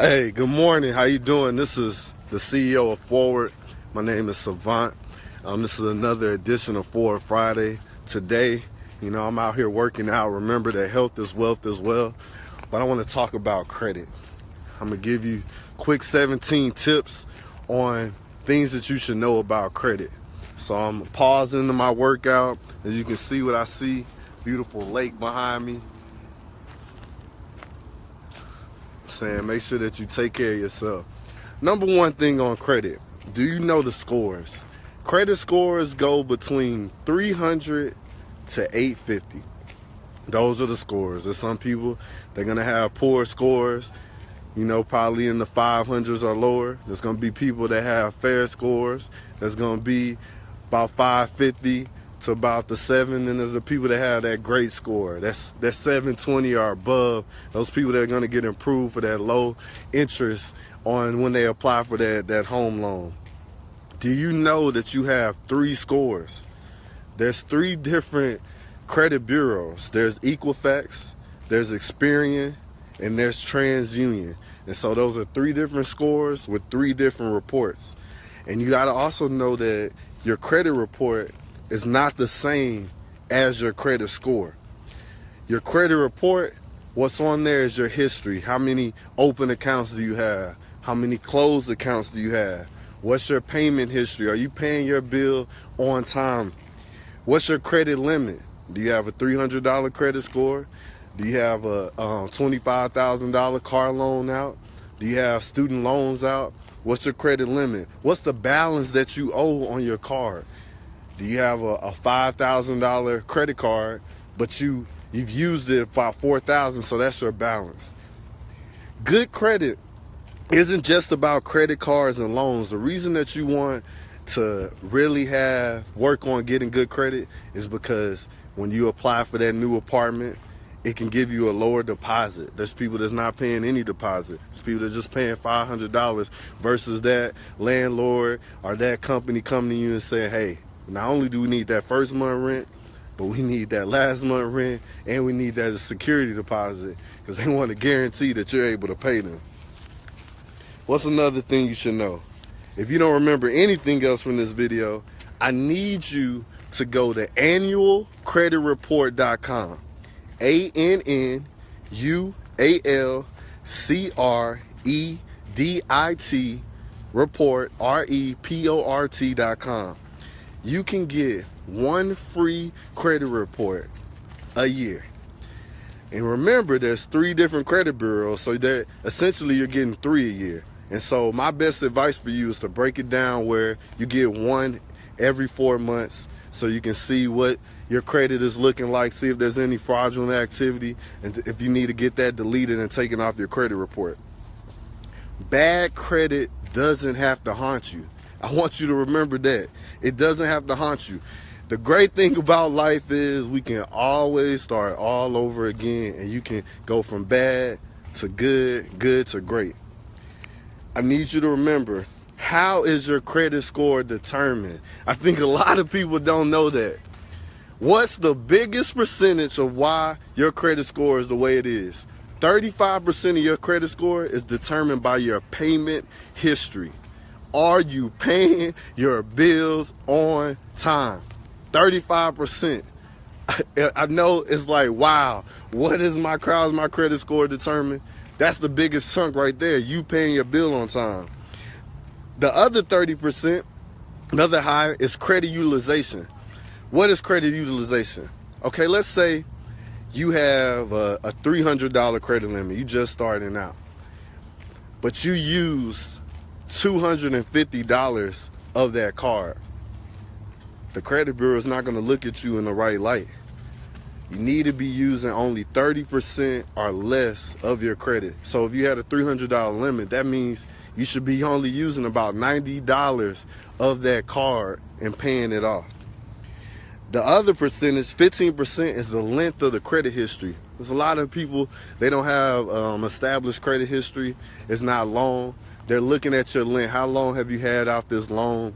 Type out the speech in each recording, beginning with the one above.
Hey, good morning. How you doing? This is the CEO of Forward. My name is Savant. This is another edition of Forward Friday. Today, I'm out here working out. Remember that health is wealth as well. But I want to talk about credit. I'm going to give you quick 17 tips on things that you should know about credit. So I'm pausing into my workout. As you can see what I see, beautiful lake behind me. Saying make sure that you take care of yourself. Number one thing on credit, do you know the scores? Credit scores go between 300 to 850. Those are the scores. There's some people, they're gonna have poor scores, probably in the 500s or lower. There's gonna be people that have fair scores. There's gonna be about 550 to about the 7, and there's the people that have that great score. That's 720 or above. Those people that are going to get improved for that low interest on when they apply for that home loan. Do you know that you have 3 scores? There's 3 different credit bureaus. There's Equifax, there's Experian, and there's TransUnion. And so those are 3 different scores with 3 different reports. And you got to also know that your credit report is not the same as your credit score. Your credit report, what's on there is your history. How many open accounts do you have? How many closed accounts do you have? What's your payment history? Are you paying your bill on time? What's your credit limit? Do you have a $300 credit score? Do you have a $25,000 car loan out? Do you have student loans out? What's your credit limit? What's the balance that you owe on your card? Do you have a $5,000 credit card, but you've used it for $4,000, so that's your balance? Good credit isn't just about credit cards and loans. The reason that you want to really work on getting good credit is because when you apply for that new apartment, it can give you a lower deposit. There's people that's not paying any deposit. There's people that's just paying $500 versus that landlord or that company coming to you and saying, hey, not only do we need that first month rent, but we need that last month rent, and we need that as a security deposit because they want to guarantee that you're able to pay them. What's another thing you should know? If you don't remember anything else from this video, I need you to go to annualcreditreport.com. ANNUALCREDIT report, REPORT.com. You can get 1 free credit report a year. And remember, there's 3 different credit bureaus, so that essentially you're getting 3 a year. And so my best advice for you is to break it down where you get 1 every 4 months so you can see what your credit is looking like, see if there's any fraudulent activity, and if you need to get that deleted and taken off your credit report. Bad credit doesn't have to haunt you. I want you to remember that. It doesn't have to haunt you. The great thing about life is we can always start all over again, and you can go from bad to good, good to great. I need you to remember, how is your credit score determined? I think a lot of people don't know that. What's the biggest percentage of why your credit score is the way it is? 35% of your credit score is determined by your payment history. Are you paying your bills on time? 35%. I know it's like, wow, how's my credit score determined? That's the biggest chunk right there, you paying your bill on time. The other 30%, another high, is credit utilization. What is credit utilization? Okay, let's say you have a $300 credit limit. You just starting out. But you use $250 of that card. The credit bureau is not going to look at you in the right light. You need to be using only 30% or less of your credit. So if you had a $300 limit, that means you should be only using about $90 of that card and paying it off. The other percentage, 15%, is the length of the credit history. There's a lot of people, they don't have established credit history. It's not long. They're looking at your length. How long have you had out this loan?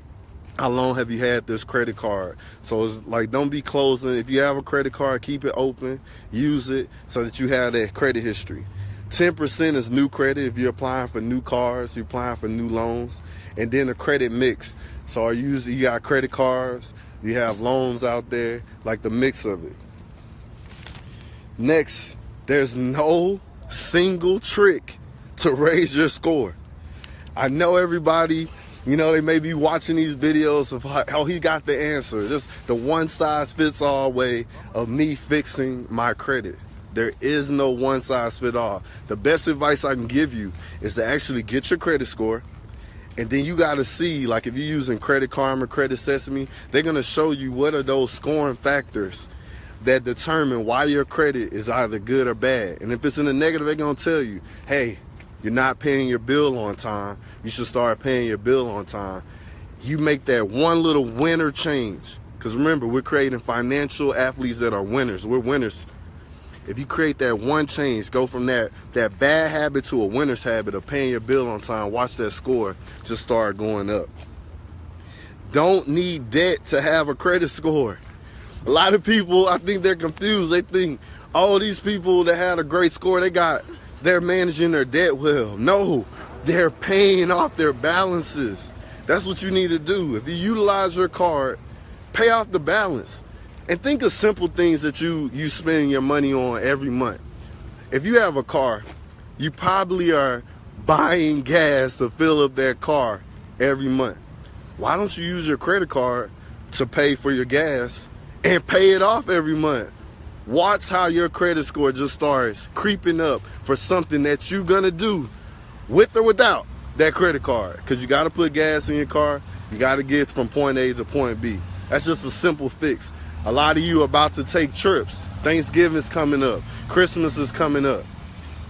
How long have you had this credit card? So it's like, don't be closing. If you have a credit card, keep it open, use it so that you have that credit history. 10% is new credit if you're applying for new cars, you're applying for new loans, and then a credit mix. So you got credit cards, you have loans out there, like the mix of it. Next, there's no single trick to raise your score. I know everybody, they may be watching these videos of how he got the answer. Just the one size fits all way of me fixing my credit. There is no one size fit all. The best advice I can give you is to actually get your credit score. And then you got to see, like if you're using Credit Karma, Credit Sesame, they're going to show you what are those scoring factors that determine why your credit is either good or bad. And if it's in the negative, they're going to tell you, hey, you're not paying your bill on time. You should start paying your bill on time. You make that one little winner change. Because remember, we're creating financial athletes that are winners. We're winners. If you create that one change, go from that bad habit to a winner's habit of paying your bill on time, watch that score just start going up. Don't need debt to have a credit score. A lot of people, I think they're confused. They think, oh, these people that had a great score, they're managing their debt well. No, they're paying off their balances. That's what you need to do. If you utilize your card, pay off the balance. And think of simple things that you spend your money on every month. If you have a car, you probably are buying gas to fill up that car every month. Why don't you use your credit card to pay for your gas and pay it off every month? Watch how your credit score just starts creeping up for something that you're gonna do with or without that credit card. Because you gotta put gas in your car, you gotta get from point A to point B. That's just a simple fix. A lot of you are about to take trips. Thanksgiving's coming up. Christmas is coming up.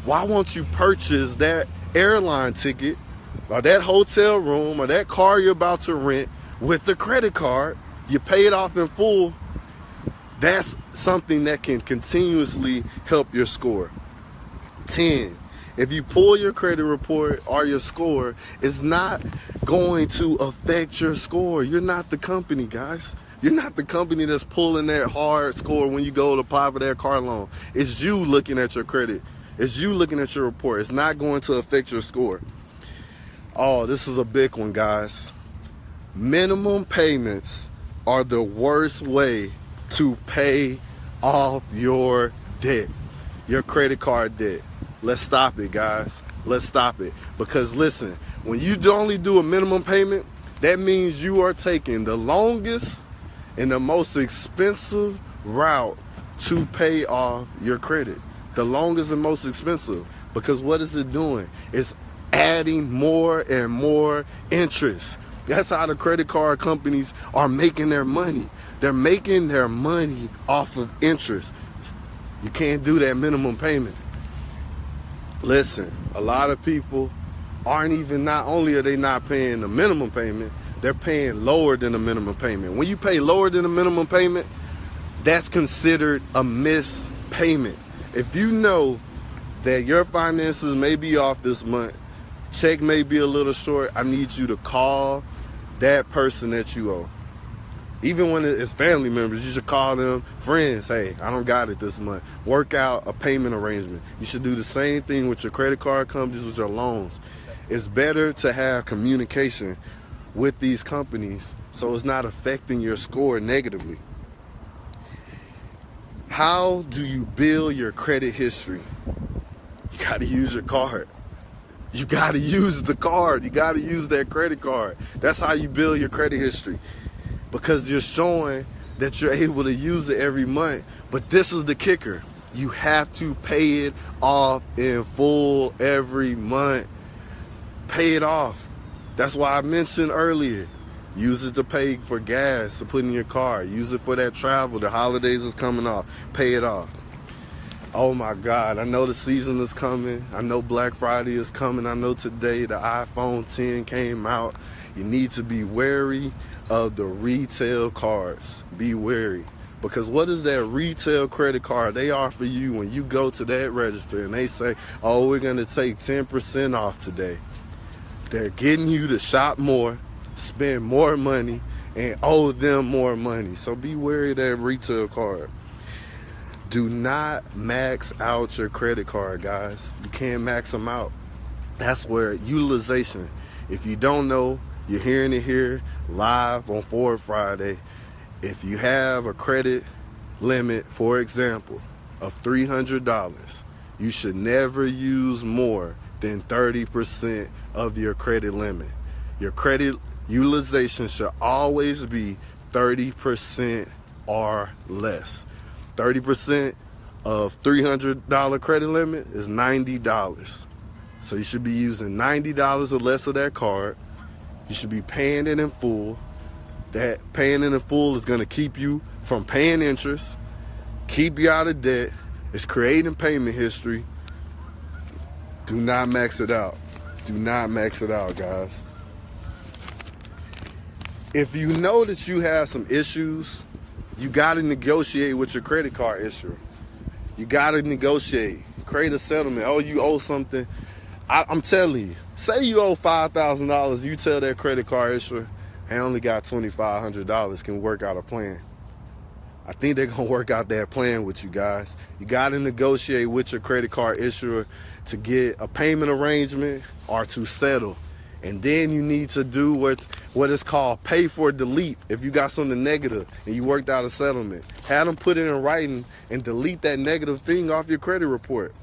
Why won't you purchase that airline ticket or that hotel room or that car you're about to rent with the credit card? You pay it off in full. That's something that can continuously help your score. 10. If you pull your credit report or your score, it's not going to affect your score. You're not the company, guys. You're not the company that's pulling that hard score when you go to apply for that car loan. It's you looking at your credit. It's you looking at your report. It's not going to affect your score. Oh, this is a big one, guys. Minimum payments are the worst way to pay off your debt, your credit card debt. Let's stop it, guys. Let's stop it. Because listen, when you only do a minimum payment, that means you are taking the longest and the most expensive route to pay off your credit. The longest and most expensive. Because what is it doing? It's adding more and more interest. That's how the credit card companies are making their money. They're making their money off of interest. You can't do that minimum payment. Listen, a lot of people not only are they not paying the minimum payment, they're paying lower than the minimum payment. When you pay lower than the minimum payment, that's considered a missed payment. If you know that your finances may be off this month, check may be a little short, I need you to call that person that you owe. Even when it's family members, you should call them friends. Hey, I don't got it this month. Work out a payment arrangement. You should do the same thing with your credit card companies, with your loans. It's better to have communication with these companies so it's not affecting your score negatively. How do you build your credit history? You got to use your card. You got to use the card. You got to use that credit card. That's how you build your credit history, because you're showing that you're able to use it every month. But this is the kicker. You have to pay it off in full every month. Pay it off. That's why I mentioned earlier, use it to pay for gas to put in your car. Use it for that travel. The holidays is coming off. Pay it off. Oh my God, I know the season is coming. I know Black Friday is coming. I know today the iPhone 10 came out. You need to be wary of the retail cards. Be wary. Because what is that retail credit card they offer you when you go to that register and they say, oh, we're going to take 10% off today? They're getting you to shop more, spend more money, and owe them more money. So be wary of that retail card. Do not max out your credit card, guys. You can't max them out. That's where utilization. If you don't know, you're hearing it here live on Forward Friday. If you have a credit limit, for example, of $300, you should never use more than 30% of your credit limit. Your credit utilization should always be 30% or less. 30% of $300 credit limit is $90. So you should be using $90 or less of that card. You should be paying it in full. That paying it in full is going to keep you from paying interest, keep you out of debt. It's creating payment history. Do not max it out. Do not max it out, guys. If you know that you have some issues, you got to negotiate with your credit card issuer. You got to negotiate. Create a settlement. Oh, you owe something. I'm telling you, say you owe $5,000, you tell that credit card issuer, I only got $2,500, can work out a plan. I think they're going to work out that plan with you guys. You got to negotiate with your credit card issuer to get a payment arrangement or to settle. And then you need to do what is called pay for delete. If you got something negative and you worked out a settlement, have them put it in writing and delete that negative thing off your credit report.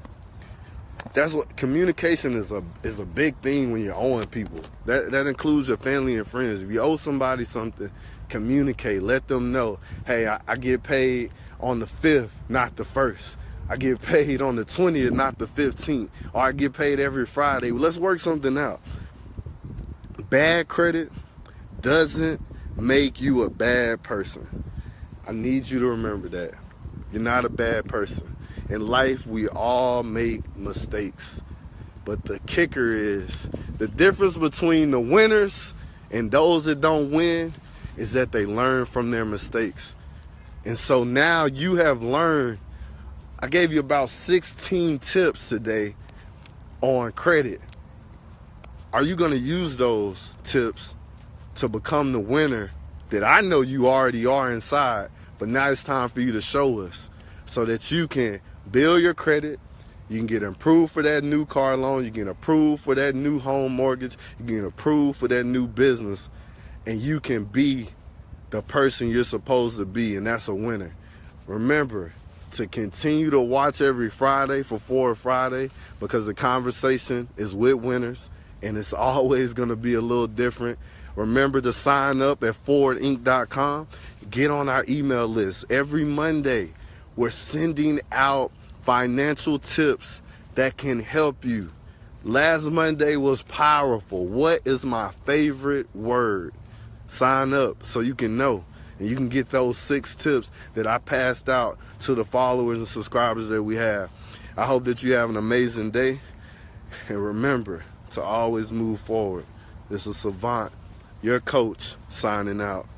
That's what communication is a big thing when you're owing people. That includes your family and friends. If you owe somebody something, communicate. Let them know, hey, I get paid on the 5th, not the 1st. I get paid on the 20th, not the 15th. Or I get paid every Friday. Let's work something out. Bad credit doesn't make you a bad person. I need you to remember that. You're not a bad person. In life, we all make mistakes. But the kicker is, the difference between the winners and those that don't win is that they learn from their mistakes. And so now you have learned. I gave you about 16 tips today on credit. Are you going to use those tips to become the winner that I know you already are inside, but now it's time for you to show us so that you can build your credit, you can get approved for that new car loan, you can get approved for that new home mortgage, you can get approved for that new business, and you can be the person you're supposed to be, and that's a winner. Remember to continue to watch every Friday for Forward Friday, because the conversation is with winners, and it's always going to be a little different. Remember to sign up at forwardinc.com. Get on our email list. Every Monday, we're sending out financial tips that can help you. Last Monday was powerful. What is my favorite word? Sign up so you can know. And you can get those 6 tips that I passed out to the followers and subscribers that we have. I hope that you have an amazing day. And remember to always move forward. This is Savant, your coach, signing out.